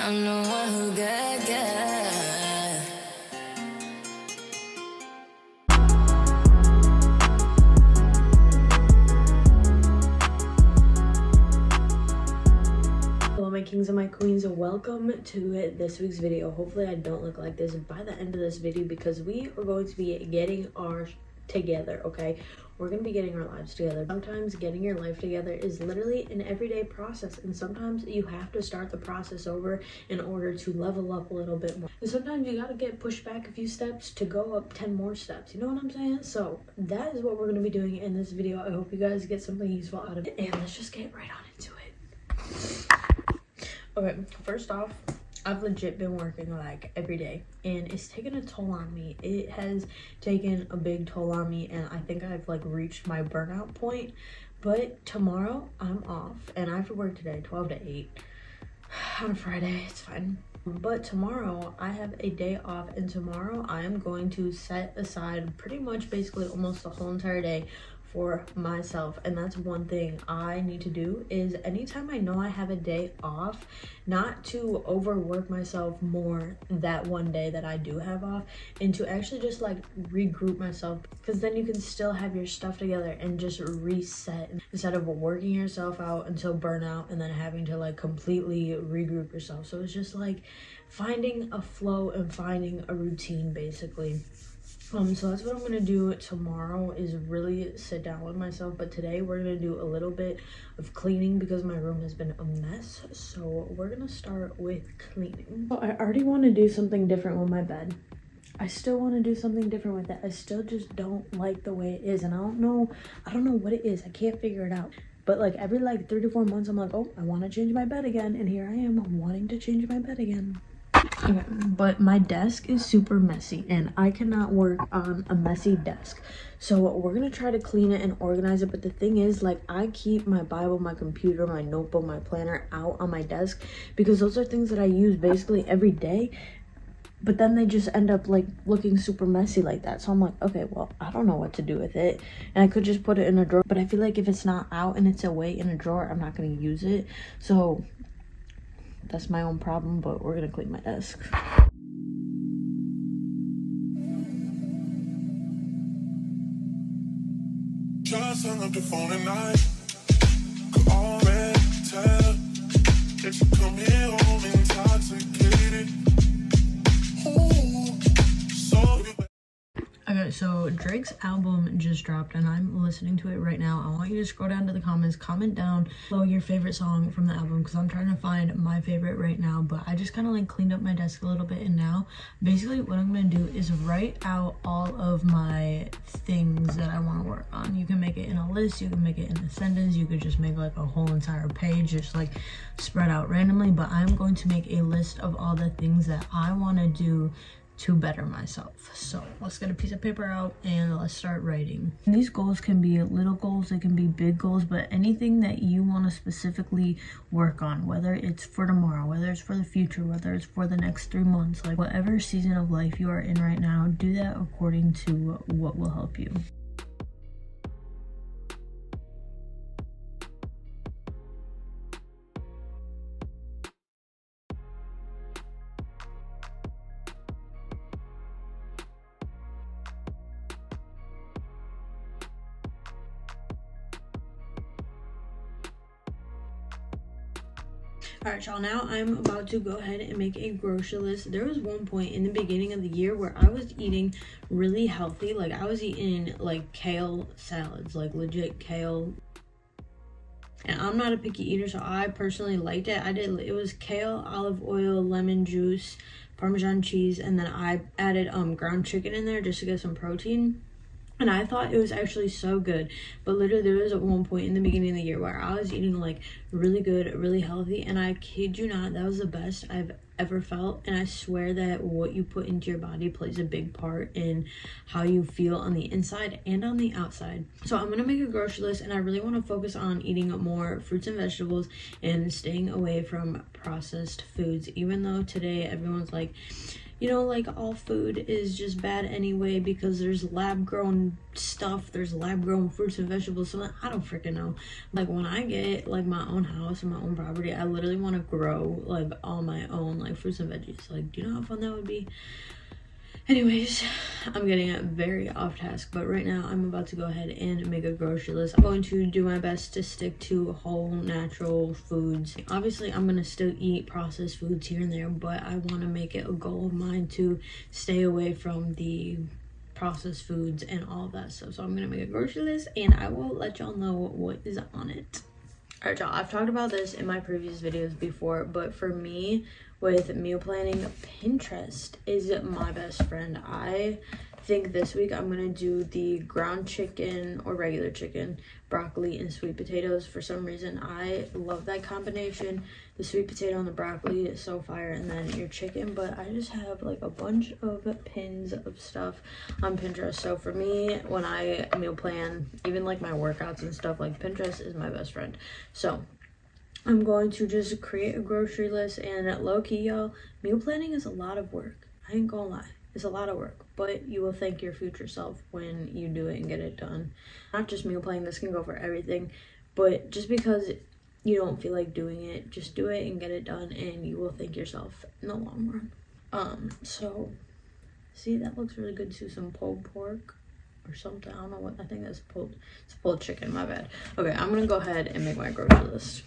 I'm the one who got. Hello my kings and my queens, welcome to this week's video. Hopefully I don't look like this by the end of this video because we are going to be getting our together, okay? We're gonna be getting our lives together. Sometimes getting your life together is literally an everyday process, and sometimes you have to start the process over in order to level up a little bit more. And sometimes you gotta get pushed back a few steps to go up 10 more steps. You know what I'm saying? So that is what we're gonna be doing in this video. I hope you guys get something useful out of it, and let's just get right on into it. Okay, first off, I've legit been working like every day and it's taken a toll on me. It has taken a big toll on me and I think I've like reached my burnout point. But tomorrow I'm off and I have to work today 12 to 8 on Friday. It's fine. But tomorrow I have a day off, and tomorrow I am going to set aside pretty much basically almost the whole entire day for myself. And that's one thing I need to do, is anytime I know I have a day off, not to overwork myself more that one day that I do have off, and to actually just like regroup myself, because then you can still have your stuff together and just reset instead of working yourself out until burnout and then having to like completely regroup yourself. So it's just like finding a flow and finding a routine basically. So that's what I'm gonna do tomorrow, is really sit down with myself. But today we're gonna do a little bit of cleaning because my room has been a mess. So we're gonna start with cleaning. Well, I already want to do something different with my bed. I still want to do something different with it. I still just don't like the way it is, and I don't know what it is. I can't figure it out. But like every like 3 to 4 months, I'm like, oh, I want to change my bed again, and here I am wanting to change my bed again. Okay, but my desk is super messy and I cannot work on a messy desk. So we're gonna try to clean it and organize it. But the thing is, like, I keep my Bible, my computer, my notebook, my planner out on my desk because those are things that I use basically every day. But then they just end up like looking super messy like that. So I'm like, okay, well, I don't know what to do with it. And I could just put it in a drawer, but I feel like if it's not out and it's away in a drawer, I'm not gonna use it. So that's my own problem, but we're gonna clean my desk. Just hung up the phone at night. Could already tell that you come here home intoxicated. Ooh, so you. Okay, so Drake's album just dropped and I'm listening to it right now. I want you to scroll down to the comments, comment down below your favorite song from the album, because I'm trying to find my favorite right now. But I just kind of like cleaned up my desk a little bit, and now basically what I'm going to do is write out all of my things that I want to work on. You can make it in a list, you can make it in a sentence, you could just make like a whole entire page just like spread out randomly. But I'm going to make a list of all the things that I want to do to better myself. So let's get a piece of paper out and let's start writing. And these goals can be little goals, they can be big goals, but anything that you want to specifically work on, whether it's for tomorrow, whether it's for the future, whether it's for the next 3 months, like whatever season of life you are in right now, do that according to what will help you. Alright y'all, now I'm about to go ahead and make a grocery list. There was one point in the beginning of the year where I was eating really healthy. Like I was eating like kale salads, like legit kale. And I'm not a picky eater, so I personally liked it. It was kale, olive oil, lemon juice, Parmesan cheese, and then I added ground chicken in there just to get some protein. And I thought it was actually so good. But literally there was at one point in the beginning of the year where I was eating like really good, really healthy, and I kid you not, that was the best I've ever felt. And I swear that what you put into your body plays a big part in how you feel on the inside and on the outside. So I'm gonna make a grocery list, and I really want to focus on eating more fruits and vegetables and staying away from processed foods. Even though today everyone's like, you know, like all food is just bad anyway because there's lab grown stuff, there's lab grown fruits and vegetables, so I don't freaking know. Like when I get like my own house and my own property, I literally want to grow like all my own like fruits and veggies. Like, do you know how fun that would be? Anyways, I'm getting very off task, but right now I'm about to go ahead and make a grocery list. I'm going to do my best to stick to whole natural foods. Obviously, I'm going to still eat processed foods here and there, but I want to make it a goal of mine to stay away from the processed foods and all of that stuff. So I'm going to make a grocery list and I will let y'all know what is on it. All right, y'all, I've talked about this in my previous videos before, but for me, with meal planning, Pinterest is my best friend. I think this week I'm gonna do the ground chicken or regular chicken, broccoli, and sweet potatoes. For some reason, I love that combination. The sweet potato and the broccoli is so fire, and then your chicken. But I just have like a bunch of pins of stuff on Pinterest. So for me, when I meal plan, even like my workouts and stuff, like Pinterest is my best friend. So I'm going to just create a grocery list, and low-key, y'all, meal planning is a lot of work. I ain't gonna lie. It's a lot of work, but you will thank your future self when you do it and get it done. Not just meal planning, this can go for everything, but just because you don't feel like doing it, just do it and get it done, and you will thank yourself in the long run. So, see, that looks really good too. Some pulled pork or something. I don't know what, I think that's pulled chicken, my bad. Okay, I'm gonna go ahead and make my grocery list.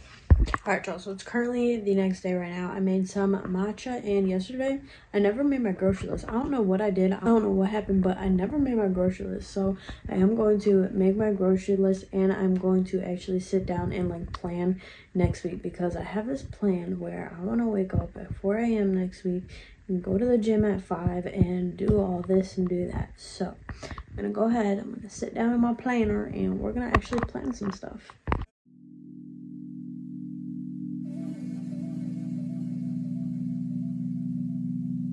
All right, y'all, so it's currently the next day right now. I made some matcha, and yesterday I never made my grocery list. I don't know what I did. I don't know what happened, but I never made my grocery list. So I am going to make my grocery list, and I'm going to actually sit down and like plan next week, because I have this plan where I want to wake up at 4 a.m. next week and go to the gym at 5 and do all this and do that. So I'm gonna go ahead, I'm gonna sit down in my planner, and we're gonna actually plan some stuff.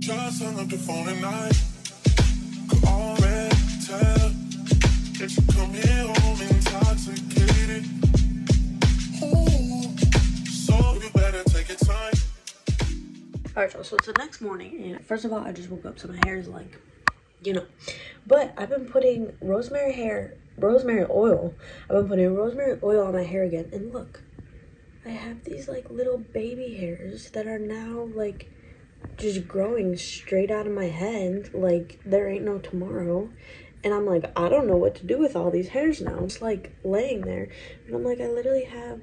Just hung up the phone at night. Could already tell that you come here home intoxicated. Ooh, so you better take your time. Alright, y'all, so it's the next morning, and first of all, I just woke up, so my hair is like, you know. But I've been putting rosemary oil. I've been putting rosemary oil on my hair again, and look, I have these like little baby hairs that are now like just growing straight out of my head like there ain't no tomorrow. And I'm like, I don't know what to do with all these hairs now. It's like laying there, and I'm like, I literally have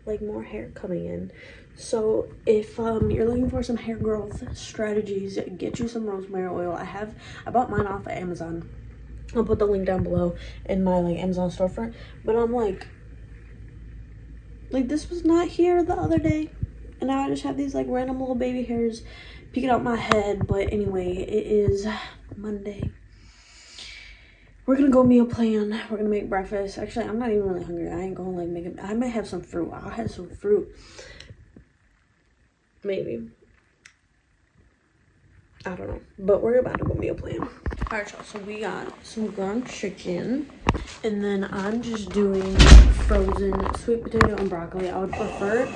like more hair coming in. So if you're looking for some hair growth strategies, get you some rosemary oil. I bought mine off of Amazon. I'll put the link down below in my like Amazon storefront. But I'm like this was not here the other day, and now I just have these like random little baby hairs peeking out my head. But anyway, it is Monday. We're gonna go meal plan. We're gonna make breakfast. Actually, I'm not even really hungry. I ain't gonna like make it. I might have some fruit. I'll have some fruit, maybe. I don't know, but we're about to go meal plan. All right, y'all, so we got some ground chicken, and then I'm just doing frozen sweet potato and broccoli. I would prefer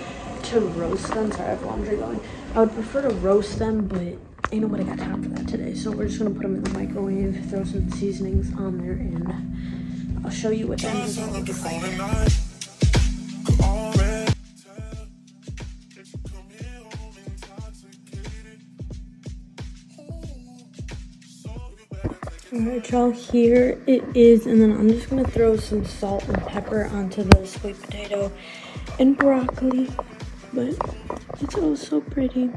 to roast them. Sorry, I have laundry going. I would prefer to roast them, but ain't nobody got time for that today. So we're just gonna put them in the microwave, throw some seasonings on there, and I'll show you what that is. Alright, y'all, here it is, and then I'm just gonna throw some salt and pepper onto the sweet potato and broccoli, but it's all so pretty.